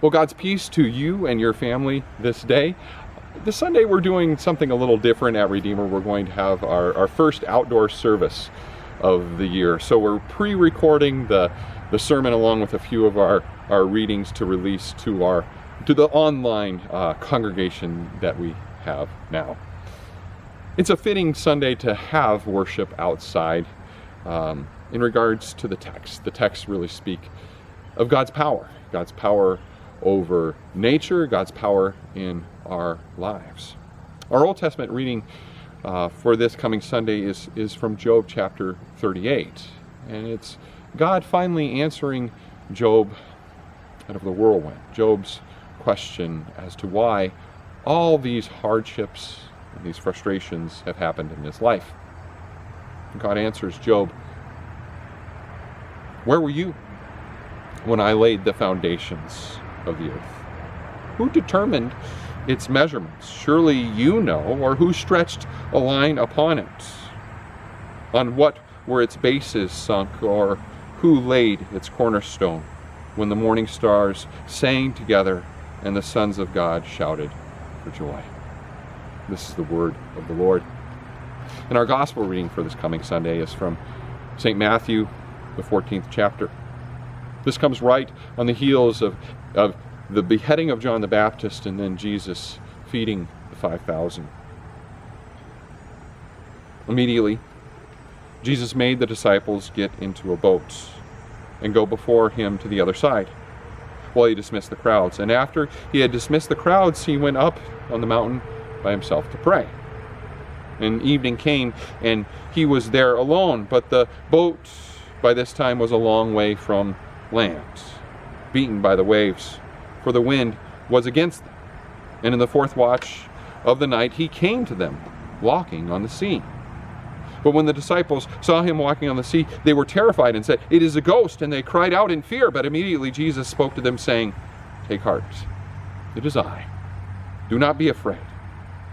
Well, God's peace to you and your family this day. This Sunday we're doing something a little different at Redeemer. We're going to have our first outdoor service of the year. So we're pre-recording the sermon along with a few of our readings to release to the online congregation that we have now. It's a fitting Sunday to have worship outside in regards to the text. The texts really speak of God's power over nature, God's power in our lives. Our Old Testament reading for this coming Sunday is from Job chapter 38. And it's God finally answering Job out of the whirlwind. Job's question as to why all these hardships and these frustrations have happened in his life. God answers Job, "Where were you when I laid the foundations of the earth? Who determined its measurements? Surely you know, or who stretched a line upon it? On what were its bases sunk, or who laid its cornerstone when the morning stars sang together and the sons of God shouted for joy?" This is the word of the Lord. And our gospel reading for this coming Sunday is from St. Matthew, the 14th chapter. This comes right on the heels of the beheading of John the Baptist and then Jesus feeding the 5,000. Immediately, Jesus made the disciples get into a boat and go before him to the other side while he dismissed the crowds. And after he had dismissed the crowds, he went up on the mountain by himself to pray. And evening came, and he was there alone, but the boat by this time was a long way from land, beaten by the waves, for the wind was against them. And in the fourth watch of the night he came to them, walking on the sea. But when the disciples saw him walking on the sea, they were terrified and said, "It is a ghost," and they cried out in fear. But immediately Jesus spoke to them, saying, "Take heart, it is I. Do not be afraid."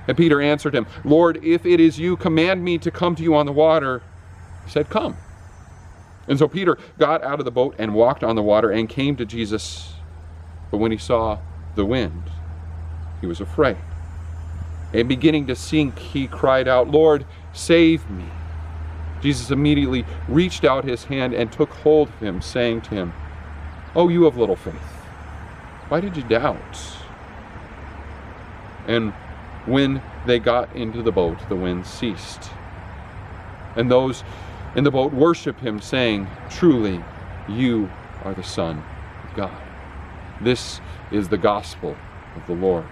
And Peter answered him, "Lord, if it is you, command me to come to you on the water." He said, "Come." And so Peter got out of the boat and walked on the water and came to Jesus. But when he saw the wind, he was afraid. And beginning to sink, he cried out, "Lord, save me." Jesus immediately reached out his hand and took hold of him, saying to him, "Oh, you of little faith, why did you doubt?" And when they got into the boat, the wind ceased. And those in the boat worshiped him, saying, "Truly, you are the Son of God." This is the gospel of the Lord.